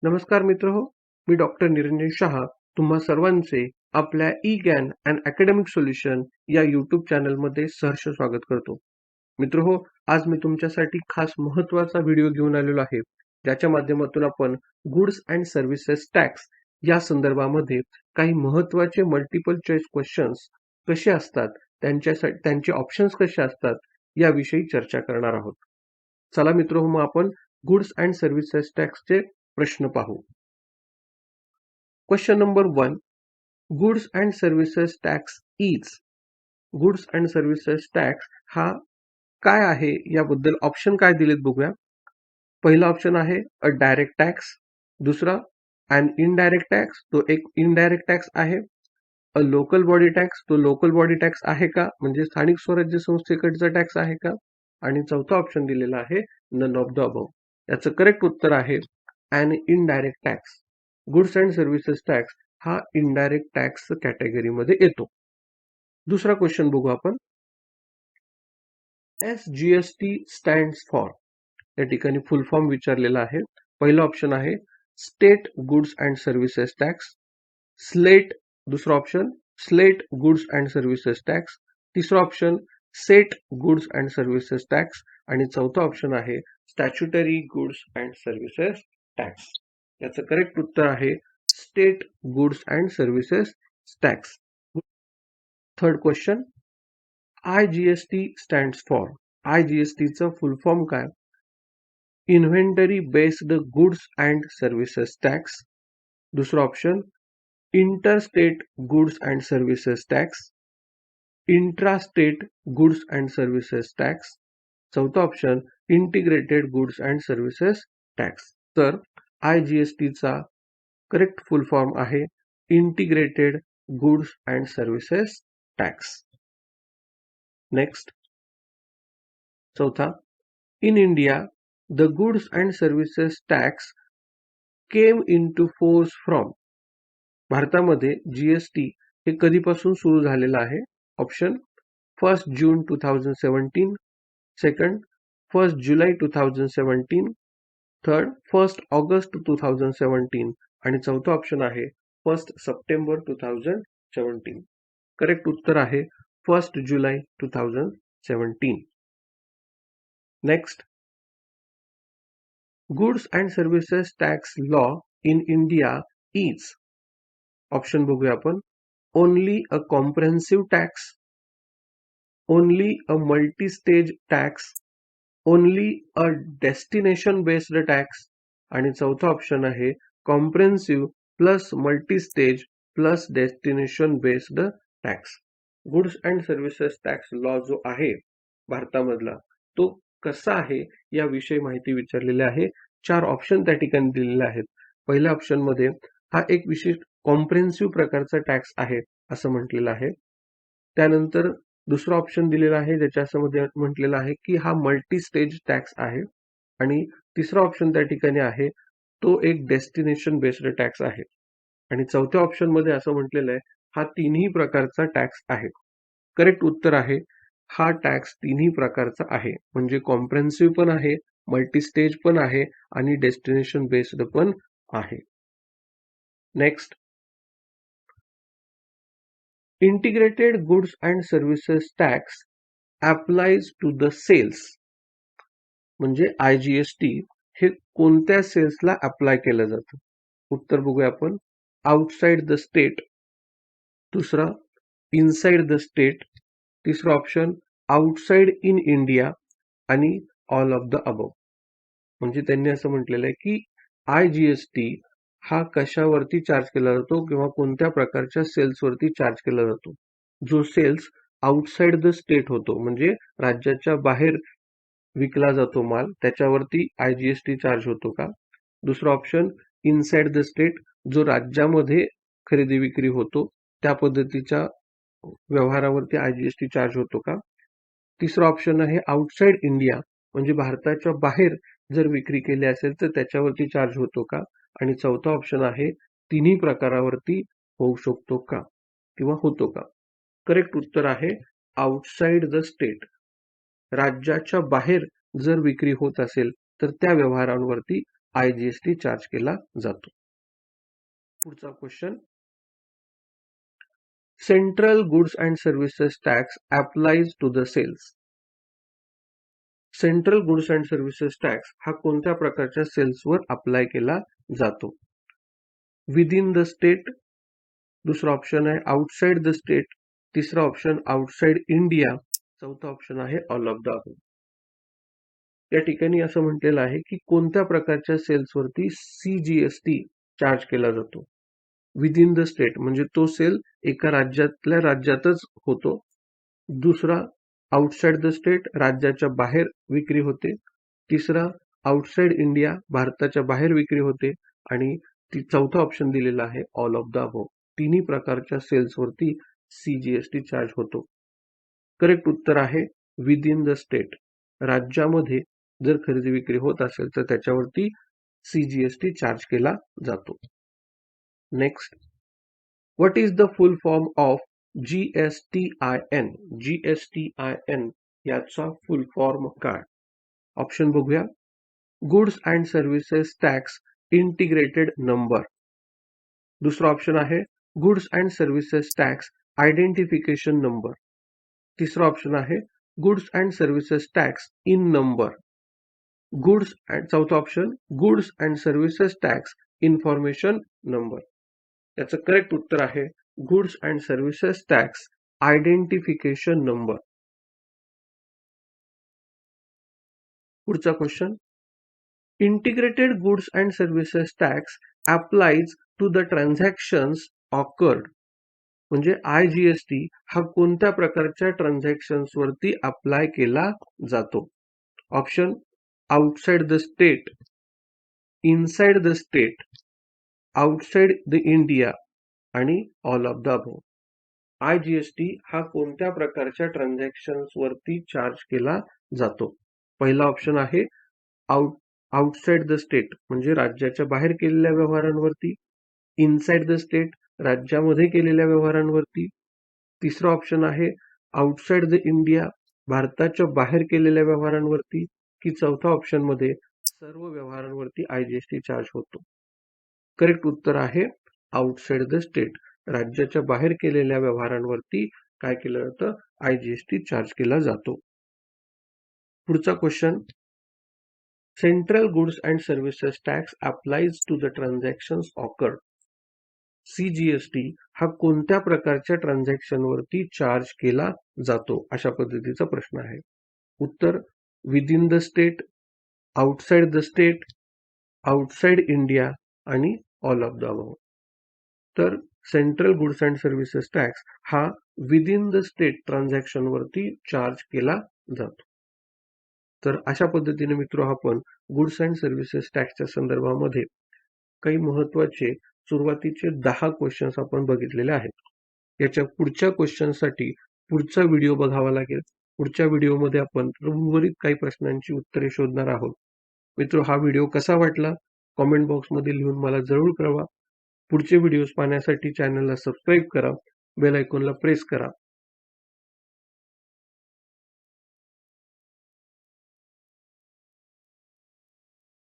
नमस्कार मित्रहो, मी डॉक्टर निरंजन शहा तुम्हा सर्वांचे आपल्या ई-ज्ञान अँड अकॅडमिक सोल्युशन या यूट्यूब चॅनलमध्ये सहर्ष स्वागत करतो. मित्रहो, आज मी तुमच्यासाठी खास महत्त्वाचा व्हिडिओ घेऊन आलेलो आहे, ज्याच्या माध्यमातून आपण गुड्स अँड सर्व्हिसेस टॅक्स या संदर्भामध्ये काही महत्त्वाचे मल्टिपल चॉईस क्वेश्चन्स कसे असतात, त्यांचे ऑप्शन्स कसे असतात, याविषयी चर्चा करणार आहोत. चला मित्रहो, मग आपण गुड्स अँड सर्व्हिसेस टॅक्सचे प्रश्न पाहू. Question number 1. Goods and services tax is. Goods and services tax हा काय आहे याबद्दल ऑप्शन काय दिलेत बघूया. पहिला ऑप्शन आहे अ डायरेक्ट टॅक्स, दुसरा अन इनडायरेक्ट टॅक्स, तो एक इनडायरेक्ट टॅक्स आहे. अ लोकल बॉडी टॅक्स, तो लोकल बॉडी टॅक्स आहे का, म्हणजे स्थानिक स्वराज्य संस्थेकडचा टॅक्स आहे का. आणि चौथा ऑप्शन दिलेला आहे नन ऑफ द अबव. याचं करेक्ट उत्तर आहे an indirect tax. Goods and services tax हा इनडायरेक्ट टॅक्स कॅटेगरीमध्ये येतो. दुसरा क्वेश्चन बघू आपण. SGST stands for. या ठिकाणी फुल फॉर्म विचारलेला आहे. पहिला ऑप्शन आहे state goods and services tax. Slate, दुसरा option slate goods and services tax. तिसरा option set goods and services tax. आणि चौथा ऑप्शन आहे statutory goods and services tax. याचं करेक्ट उत्तर आहे state goods and services tax. Third question. IGST stands for. IGSTचं full form काय. Inventory based goods and services tax. दुसरा option interstate goods and services tax. Intrastate goods and services tax. चौथा option integrated goods and services tax. तर IGSTचा correct full form आहे integrated goods and services tax. Next, चौथा. In India the goods and services tax came into force from. भारतामध्ये GST हे कधीपासून सुरू झालेलं आहे. ऑप्शन 1 जून 2017, सेकंड 1 जुलै 2017, थर्ड 1 ऑगस्ट 2017 आणि चौथा ऑप्शन आहे 1 सप्टेंबर 2017. करेक्ट उत्तर आहे 1 जुलै 2017. Next, goods and services tax law in India is. Option बघूया आपण. Only a comprehensive tax, only a multi stage tax, only a destination based tax आणि चौथा option आहे comprehensive plus multi stage plus destination based tax. Goods and services tax law जो आहे भारतामधला तो कसा आहे याविषयी माहिती विचारलेली आहे. 4 ऑप्शन त्या ठिकाणी दिलेले आहेत. पहिल्या ऑप्शन मध्ये हा एक विशिष्ट कॉम्प्रेहेन्सिव्ह प्रकारचा टॅक्स आहे असं म्हटलेलं आहे. त्यानंतर दुसरा ऑप्शन दिलेला आहे ज्याच्यामध्ये म्हटलेलं आहे की हा मल्टी स्टेज टॅक्स आहे. आणि तिसरा ऑप्शन त्या ठिकाणी आहे तो एक डेस्टिनेशन बेस्ड टॅक्स आहे. आणि चौथ्या ऑप्शन मध्ये असं म्हटलेलं आहे हा तिन्ही प्रकारचा टॅक्स आहे. करेक्ट उत्तर आहे हा टॅक्स तिन्ही प्रकारचा आहे, म्हणजे कॉम्प्रेहेन्सिव्ह पण आहे, मल्टी स्टेज पण आहे आणि डेस्टिनेशन बेस्ड पण आहे. Next, integrated goods and services tax applies to the sales. म्हणजे IGST हे कोणत्या सेल्सला अप्लाय केलं जातं. उत्तर बघूया आपण. आउटसाइड द स्टेट, दुसरा इनसाइड द स्टेट, तिसरा ऑप्शन आउटसाइड इन इंडिया आणि ऑल ऑफ द अबव. म्हणजे त्यांनी असं म्हटलेलं आहे की IGST हा कशावरती चार्ज केला जातो किंवा कोणत्या प्रकारच्या सेल्सवरती चार्ज केला जातो. जो सेल्स आउटसाइड द स्टेट होतो, म्हणजे राज्याच्या बाहेर विकला जातो माल, त्याच्यावरती IGST चार्ज होतो का. दुसरा ऑप्शन इनसाइड द स्टेट, जो राज्यामध्ये खरेदी विक्री होतो त्या पद्धतीच्या व्यवहारावरती IGST चार्ज होतो का. तिसरा ऑप्शन आहे आउटसाइड इंडिया, म्हणजे भारताच्या बाहेर जर विक्री केली असेल तर त्याच्यावरती चार्ज होतो का. आणि चौथा ऑप्शन आहे तिन्ही प्रकारावरती होऊ शकतो का किंवा होतो का. करेक्ट उत्तर आहे आउटसाइड द स्टेट. राज्याच्या बाहेर जर विक्री होत असेल तर त्या व्यवहारांवरती IGST चार्ज केला जातो. पुढचा question, central goods and services tax applies to the sales. Central goods and services tax हा कोणत्या प्रकारच्या सेल्सवर अप्लाय केला जातो? विदिन द स्टेट, दुसरा ऑप्शन आहे आउटसाइड द स्टेट, तिसरा ऑप्शन आउटसाइड इंडिया, चौथा ऑप्शन आहे ऑल ऑफ द अबव. या ठिकाणी असं म्हटलेलं आहे की कोणत्या प्रकारच्या सेल्सवरती CGST चार्ज केला जातो. विदिन द स्टेट म्हणजे तो सेल एका राज्यातल्या राज्यातच होतो. दुसरा आउटसाइड द स्टेट, राज्याच्या बाहेर विक्री होते. तिसरा आउटसाइड इंडिया, भारताच्या बाहेर विक्री होते. आणि चौथा ऑप्शन दिलेला आहे ऑल ऑफ द अबव. तिन्ही प्रकारच्या सेल्सवरती CGST चार्ज होतो. करेक्ट उत्तर आहे विदिन द स्टेट. राज्यामध्ये जर खरेदी विक्री होत असेल तर त्याच्यावरती CGST चार्ज केला जातो. Next, what is the full form of GSTIN? GSTIN याचा फुल फॉर्म काय? ऑप्शन बघूया. Goods and services tax integrated number. दुसरा ऑप्शन आहे goods and services tax identification number. तिसरा ऑप्शन आहे goods and services tax in number. चौथा option goods and services tax information number. याचं correct उत्तर आहे goods and services tax identification number. पुढचा question, integrated goods and services tax applies to the transactions awkward. म्हणजे IGST हा कोणत्या प्रकारच्या transactions वरती अप्लाय केला जातो? Option outside the state, inside the state, outside the India आणि all of the above. IGST हा कोणत्या प्रकारच्या ट्रान्झॅक्शन्स वरती चार्ज केला जातो? पहिला ऑप्शन आहे आउटसाइड द स्टेट म्हणजे राज्याच्या बाहेर केलेल्या व्यवहारांवरती. इनसाइड द स्टेट राज्यामध्ये केलेल्या व्यवहारांवरती. तिसरा ऑप्शन आहे आउटसाइड द इंडिया भारताच्या बाहेर केलेल्या व्यवहारांवरती. की चौथा ऑप्शन मध्ये सर्व व्यवहारांवरती IGST चार्ज होतो? करेक्ट उत्तर आहे आउटसाइड द स्टेट. राज्याच्या बाहेर केलेल्या व्यवहारांवरती काय केलं जातं? IGST चार्ज केला जातो. पुढचा question, central goods and services tax applies to the transactions occurred. CGST हा कोणत्या प्रकारच्या ट्रान्झॅक्शन वरती चार्ज केला जातो? अशा पद्धतीचा प्रश्न आहे. उत्तर within the state, outside the state, outside India आणि ऑल ऑफ द अबव. तर central goods and services tax हा विदिन द स्टेट ट्रान्झॅक्शन वरती चार्ज केला जातो. तर अशा पद्धतीने मित्र आपण गुड्स अँड सर्व्हिसेस टॅक्सच्या संदर्भामध्ये काही महत्वाचे सुरुवातीचे 10 क्वेश्चन्स आपण बघितलेले आहेत. याच्या पुढच्या क्वेश्चनसाठी पुढचा व्हिडिओ बघावा लागेल. पुढच्या व्हिडिओमध्ये आपण उर्वरित काही प्रश्नांची उत्तरे शोधणार आहोत. मित्र, हा व्हिडिओ कसा वाटला कॉमेंट बॉक्समध्ये लिहून मला जरूर कळवा. पुढचे व्हिडिओज पाहण्यासाठी चॅनलला सबस्क्राईब करा, बेल आयकॉनला प्रेस करा.